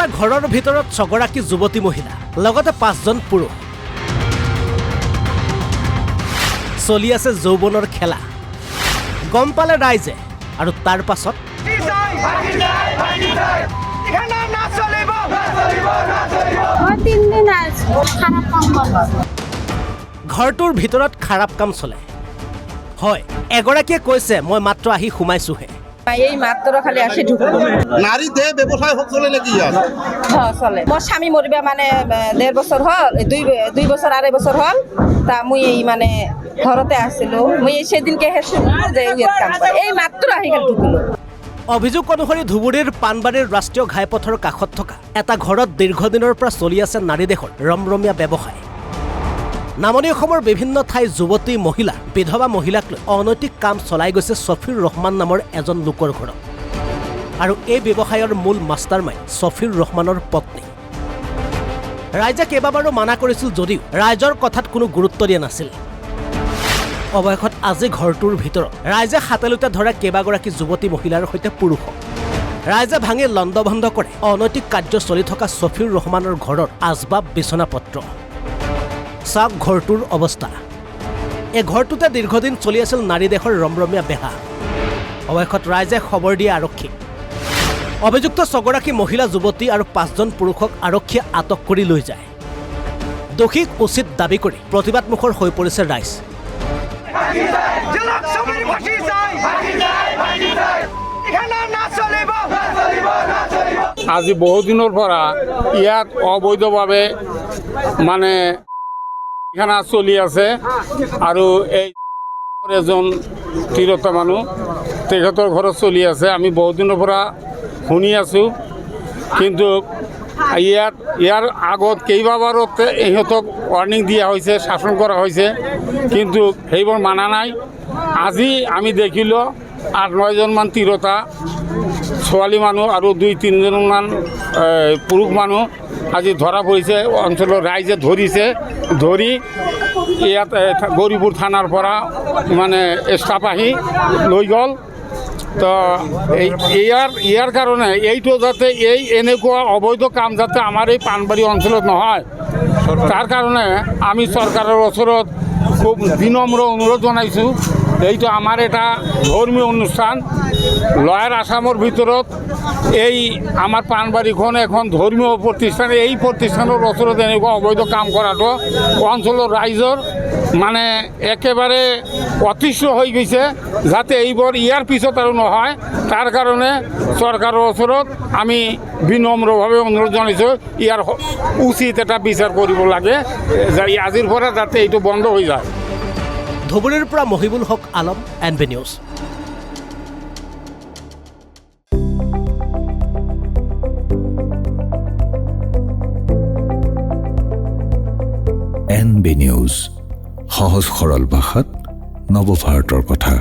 এটা ঘৰৰ ভিতৰত 6গৰাকী যুৱতী মহিলা লগতে 5জন পুৰুষ চলি আছে যৌৱনৰ খেলা গম পালে ৰাইজে আৰু তাৰ পাছত ঘৰটোৰ ভিতৰত খাৰাপ কাম চলে হয় এগৰাকীয়ে কৈছে মই মাত্ৰ আহি সোমাইছোহে এই মাত্র খালি আসি ঢুকলো নারী দেহ ব্যবসায় চলে নাকি চলে মোর স্বামী মরিবা মানে 1.5 বছর হল 2 বছর 2.5 বছর হল তা মুই এই মানে ঘরতে আসছিল মুই সেদিনকে হেসে যে কাম করে এই মাত্র আহি ঢুকলো অভিযোগ অনুসৰি ধুবুৰীৰ পাণবাৰীৰ ৰাষ্ট্ৰীয় ঘাইপথৰ কাষত থকা এটা ঘৰত দীৰ্ঘদিনৰ পৰা চলি আছে নাৰী দেশৰ ৰমৰমীয়া ব্যৱসায় নামনি অসমৰ বিভিন্ন ঠাই যুৱতী মহিলা বিধৱা মহিলাক লৈ অনৈতিক কাম চলাই গৈছে ছফিৰ ৰহমান নামৰ এজন লোকৰ ঘৰত আৰু এই ব্যৱসায়ৰ মূল মাষ্টাৰমাইণ্ড ছফিৰ ৰহমানৰ পত্নী ৰাইজে কেইবাবাৰো মানা কৰিছিল যদিও ৰাইজৰ কথাত কোনো গুৰুত্ব দিয়া নাছিল অৱশেষত আজি ঘৰটোৰ ভিতৰত ৰাইজে হাতেলোতে ধৰা কেইবাগৰাকী যুৱতী মহিলাৰ সৈতে পুৰুষক ৰাইজে ভাঙি লণ্ডভণ্ড কৰে অনৈতিক কাৰ্য চলি থকা ছফিৰ ৰহমানৰ ঘৰৰ আচবাব বিচনাপত্ৰ চাওক ঘৰটোৰ অৱস্থা এই ঘৰটোতে দীৰ্ঘদিন চলি আছিল নাৰী দেশৰ ৰমৰমীয়া বেহা অৱশেষত ৰাইজে খবৰ দিয়ে আৰক্ষীক অভিযুক্ত 6গৰাকী মহিলা যুৱতী আৰু 5জন পুৰুষক আৰক্ষীয়ে আটক কৰি লৈ যায় দোষীক উচিত দাবী কৰি প্ৰতিবাদমুখৰ হৈ পৰিছে ৰাইজ আজি বহুদিনৰ পৰা ইয়াত অবৈধভাৱে মানে এখানা চলি আছে আৰু এই এজন তিৰোতা মানুহ তেখেতৰ ঘৰত চলি আছে আমি বহুদিনৰ পৰা শুনি আছোঁ কিন্তু ইয়াৰ আগত কেইবাবাৰো ইহঁতক ৱাৰ্ণিং দিয়া হৈছে শাসন কৰা হৈছে কিন্তু সেইবোৰ মানা নাই আজি আমি দেখিলোঁ 8-9জনমান তিৰোতা ছোৱালী মানুহ আৰু 2-3জনমান পুৰুষ মানুহ আজি ধৰা পৰিছে অঞ্চলৰ ৰাইজে ধৰি ইয়াত গৌৰীপুৰ থানাৰ পৰা মানে ষ্টাফ আহি লৈ গ'ল তো ইয়াৰ কাৰণে এইটো যাতে এনেকুৱা অবৈধ কাম যাতে আমাৰ এই পাণবাৰী অঞ্চলত নহয় তাৰ কাৰণে আমি চৰকাৰৰ ওচৰত খুব বিনম্ৰ অনুৰোধ জনাইছোঁ এইটো আমাৰ এটা ধৰ্মীয় অনুষ্ঠান লয়াৰ আসামৰ ভিতৰত এই আমাৰ পাণবাৰীখন এখন ধৰ্মীয় প্ৰতিষ্ঠান এই প্ৰতিষ্ঠানৰ ওচৰত এনেকুৱা অবৈধ কাম কৰাটো অঞ্চলৰ ৰাইজৰ মানে একেবাৰে অতিষ্ঠ হৈ গৈছে যাতে এইবোৰ ইয়াৰ পিছত আৰু নহয় তাৰ কাৰণে চৰকাৰৰ ওচৰত আমি বিনম্ৰভাৱে অনুৰোধ জনাইছোঁ ইয়াৰ উচিত এটা বিচাৰ কৰিব লাগে আজিৰ পৰা যাতে এইটো বন্ধ হৈ যায় ধুবুৰীৰ পৰা Mohibul Haque Alam NB news NB news সহজ সৰল ভাষাত নৱভাৰতৰ কথা।